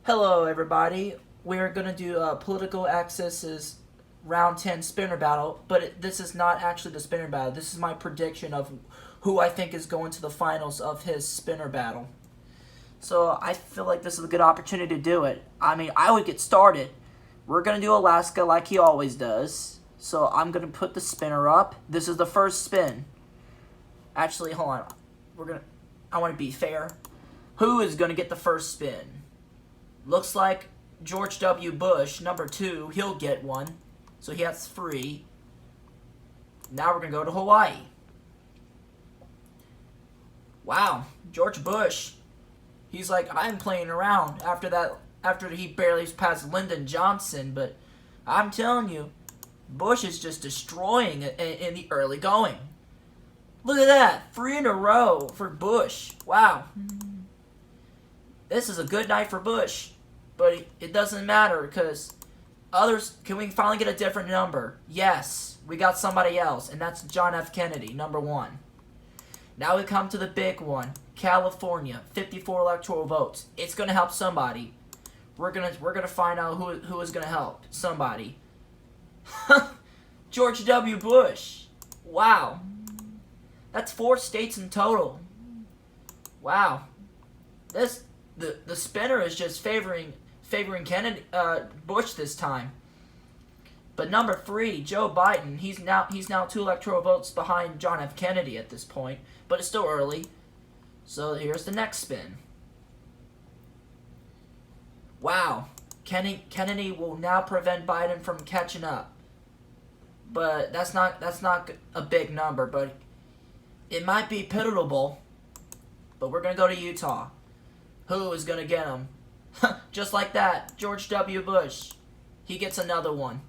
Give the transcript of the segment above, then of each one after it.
Hello, everybody. We're going to do Political Access's Round 10 Spinner Battle, but this is not actually the Spinner Battle. This is my prediction of who I think is going to the finals of his Spinner Battle. So I feel like this is a good opportunity to do it. I mean, I would get started. We're going to do Alaska like he always does. So I'm going to put the spinner up. This is the first spin. Actually, hold on. I want to be fair. Who is going to get the first spin? Looks like George W. Bush, number 2, he'll get one. So he has 3. Now we're going to go to Hawaii. Wow, George Bush. He's like, I'm playing around after he barely passed Lyndon Johnson. But I'm telling you, Bush is just destroying it in the early going. Look at that, 3 in a row for Bush. Wow. This is a good night for Bush. But it doesn't matter because can we finally get a different number? Yes, we got somebody else, and that's John F. Kennedy, number 1. Now we come to the big one, California, 54 electoral votes. It's gonna help somebody. We're gonna find out who is gonna help somebody. George W. Bush. Wow, that's 4 states in total. Wow, the spinner is just favoring Kennedy, Bush this time. But number 3, Joe Biden, he's now 2 electoral votes behind John F. Kennedy at this point, but it's still early. So here's the next spin. Wow, Kennedy will now prevent Biden from catching up. But that's not a big number, but it might be pivotal. But we're gonna go to Utah. Who is gonna get him? Just like that, George W. Bush. He gets another one.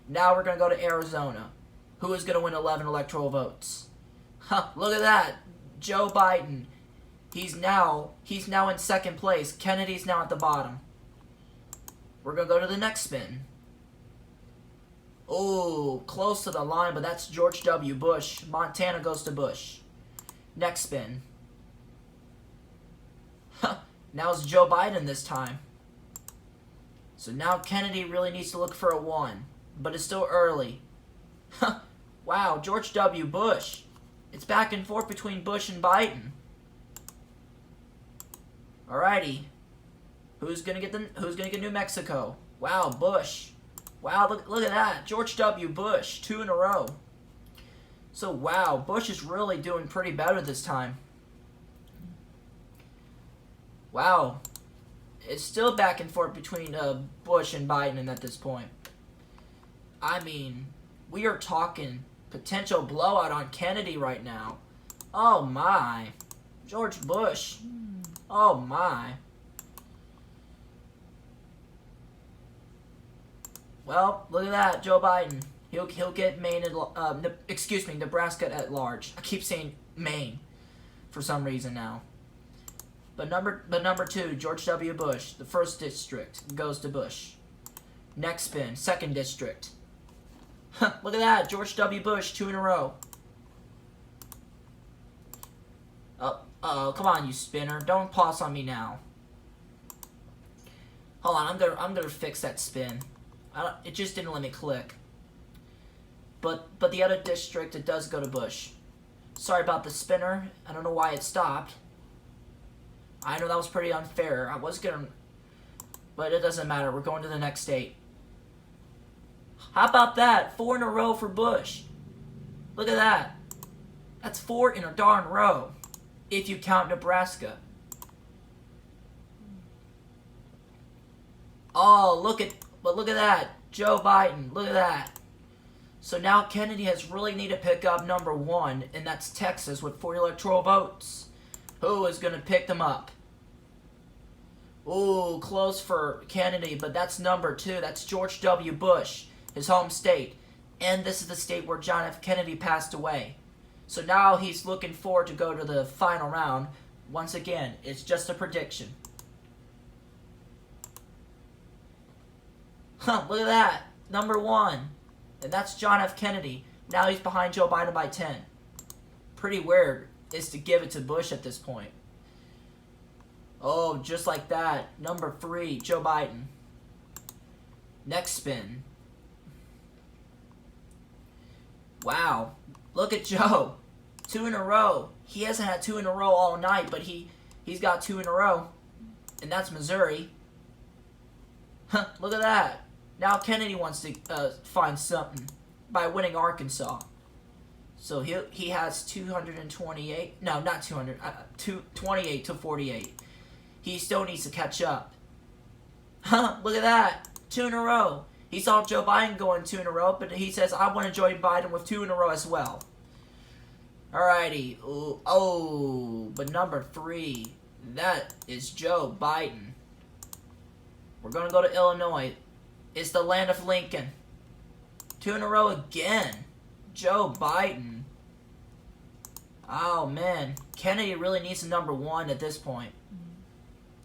Now we're going to go to Arizona. Who is going to win 11 electoral votes? Look at that. Joe Biden. He's now in second place. Kennedy's now at the bottom. We're going to go to the next spin. Oh, close to the line, but that's George W. Bush. Montana goes to Bush. Next spin. Now it's Joe Biden this time. So now Kennedy really needs to look for a 1. But it's still early. Wow, George W. Bush. It's back and forth between Bush and Biden. Alrighty. Who's gonna get New Mexico? Wow, Bush. Wow, look at that. George W. Bush, 2 in a row. So wow, Bush is really doing pretty better this time. Wow, it's still back and forth between Bush and Biden at this point. I mean, we are talking potential blowout on Kennedy right now. Oh my. George Bush. Oh my. Well, look at that, Joe Biden. He'll get Nebraska at large. I keep saying Maine for some reason now. But number 2, George W. Bush, the 1st district, goes to Bush. Next spin, 2nd district. Look at that, George W. Bush, 2 in a row. Uh-oh, come on, you spinner. Don't pause on me now. Hold on, I'm gonna fix that spin. It just didn't let me click. But the other district, it does go to Bush. Sorry about the spinner. I don't know why it stopped. I know that was pretty unfair. But it doesn't matter. We're going to the next state. How about that? 4 in a row for Bush. Look at that. That's 4 in a darn row, if you count Nebraska. Oh, look at that. Joe Biden. Look at that. So now Kennedy has really need to pick up number 1, and that's Texas with 4 electoral votes. Who is going to pick them up? Ooh, close for Kennedy, but that's number 2. That's George W. Bush, his home state. And this is the state where John F. Kennedy passed away. So now he's looking forward to go to the final round. Once again, it's just a prediction. Look at that. Number 1. And that's John F. Kennedy. Now he's behind Joe Biden by 10. Pretty weird is to give it to Bush at this point. Oh, just like that. Number 3, Joe Biden. Next spin. Wow. Look at Joe. 2 in a row. He hasn't had 2 in a row all night, but he's got 2 in a row. And that's Missouri. Huh, look at that. Now Kennedy wants to find something by winning Arkansas. So he has 228. No, not 200. 28 to 48. He still needs to catch up. Huh, look at that. 2 in a row. He saw Joe Biden going 2 in a row, but he says, I want to join Biden with 2 in a row as well. Alrighty. Ooh, oh, but number 3, that is Joe Biden. We're going to go to Illinois. It's the land of Lincoln. 2 in a row again. Joe Biden. Oh, man. Kennedy really needs a number 1 at this point.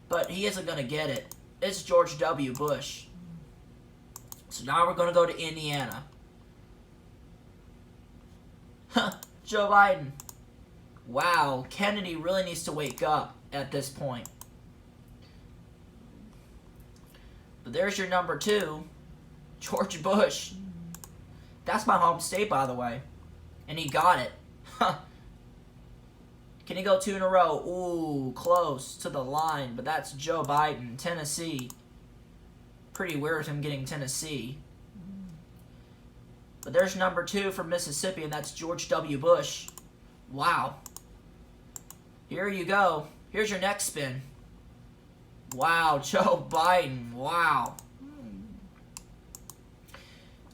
But he isn't going to get it. It's George W. Bush. So now we're going to go to Indiana. Huh. Joe Biden. Wow. Kennedy really needs to wake up at this point. But there's your number 2. George Bush. That's my home state, by the way. And he got it. Huh. Can he go 2 in a row? Ooh, close to the line. But that's Joe Biden, Tennessee. Pretty weird him getting Tennessee. But there's number 2 from Mississippi, and that's George W. Bush. Wow. Here you go. Here's your next spin. Wow, Joe Biden. Wow.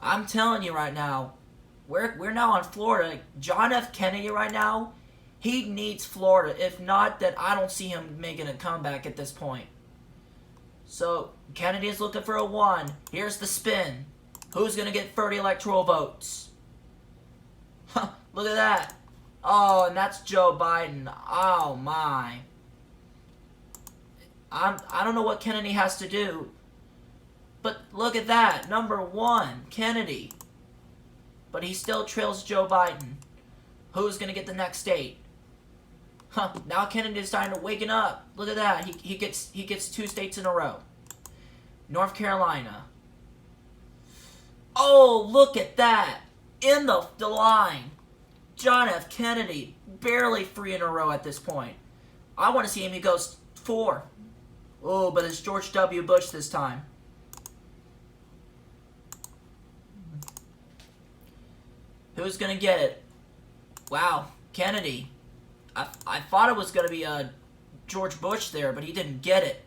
I'm telling you right now, we're now in Florida. John F. Kennedy right now, he needs Florida. If not, then I don't see him making a comeback at this point. So, Kennedy is looking for a 1. Here's the spin. Who's going to get 30 electoral votes? Huh, look at that. Oh, and that's Joe Biden. Oh, my. I don't know what Kennedy has to do. But look at that. Number 1, Kennedy. But he still trails Joe Biden. Who's going to get the next state? Huh, now Kennedy's starting to waken up. Look at that. He gets 2 states in a row. North Carolina. Oh, look at that. In the line. John F. Kennedy. Barely 3 in a row at this point. I want to see him. He goes 4. Oh, but it's George W. Bush this time. Who's going to get it? Wow, Kennedy. I thought it was going to be George Bush there, but he didn't get it.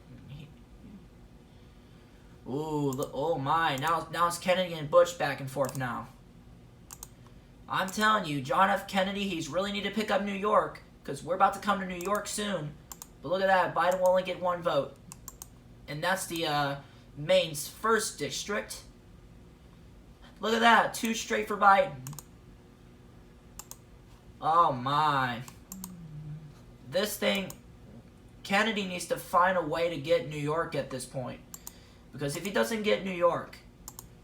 Ooh, oh my. Now it's Kennedy and Bush back and forth now. I'm telling you, John F. Kennedy, he's really need to pick up New York, because we're about to come to New York soon. But look at that. Biden will only get 1 vote. And that's the Maine's 1st district. Look at that. 2 straight for Biden. Oh my. This thing, Kennedy needs to find a way to get New York at this point. Because if he doesn't get New York,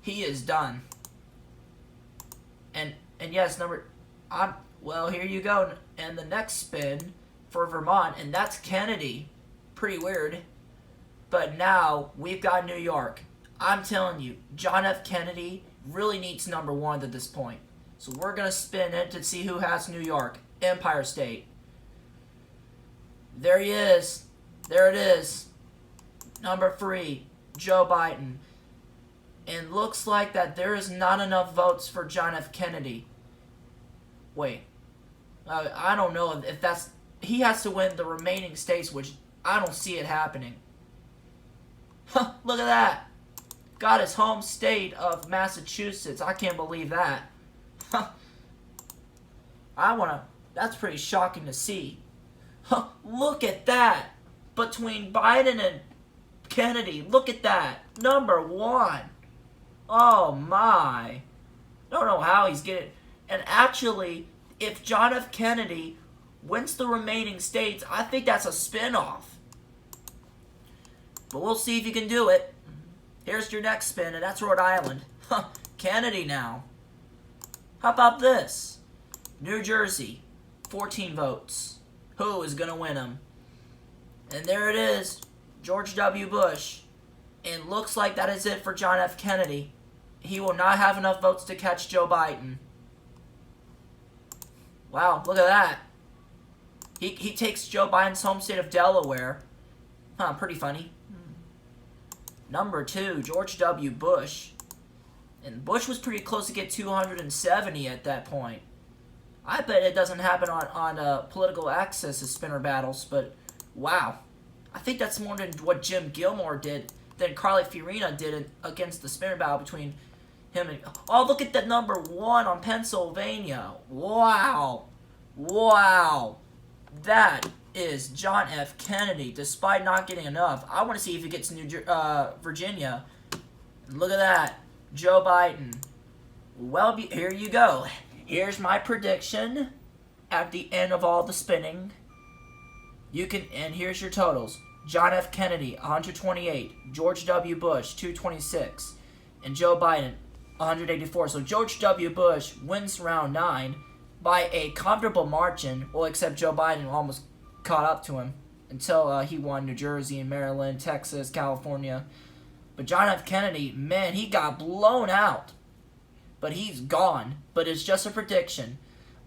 he is done. And yes, well, here you go. And the next spin for Vermont, and that's Kennedy. Pretty weird. But now we've got New York. I'm telling you, John F. Kennedy really needs number 1 at this point. So we're going to spin it to see who has New York. Empire State. There he is. There it is. Number 3, Joe Biden. And looks like that there is not enough votes for John F. Kennedy. Wait. I don't know if that's... He has to win the remaining states, which I don't see it happening. Huh, look at that. Got his home state of Massachusetts. I can't believe that. Huh. That's pretty shocking to see. Huh, look at that. Between Biden and Kennedy. Look at that. Number 1. Oh my. Don't know how he's getting... And actually, if John F. Kennedy wins the remaining states, I think that's a spin-off. But we'll see if you can do it. Here's your next spin, and that's Rhode Island. Huh, Kennedy now. How about this? New Jersey, 14 votes. Who is going to win them? And there it is, George W. Bush. And looks like that is it for John F. Kennedy. He will not have enough votes to catch Joe Biden. Wow, look at that. He takes Joe Biden's home state of Delaware. Huh, pretty funny. Number 2, George W. Bush. And Bush was pretty close to get 270 at that point. I bet it doesn't happen on political access spinner battles, but wow. I think that's more than what Jim Gilmore did, than Carly Fiorina did against the spinner battle between him and... Oh, look at that number 1 on Pennsylvania. Wow. Wow. That is John F. Kennedy, despite not getting enough. I want to see if he gets Virginia. Look at that. Joe Biden. Well, here you go. Here's my prediction at the end of all the spinning. And here's your totals. John F. Kennedy, 128. George W. Bush, 226. And Joe Biden, 184. So George W. Bush wins round 9 by a comfortable margin. Well, except Joe Biden almost caught up to him until he won New Jersey and Maryland, Texas, California. But John F. Kennedy, man, he got blown out. But he's gone. But it's just a prediction.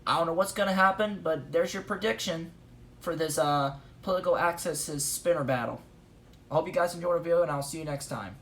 I don't know what's going to happen, but there's your prediction for this Political Access spinner battle. I hope you guys enjoyed the video, and I'll see you next time.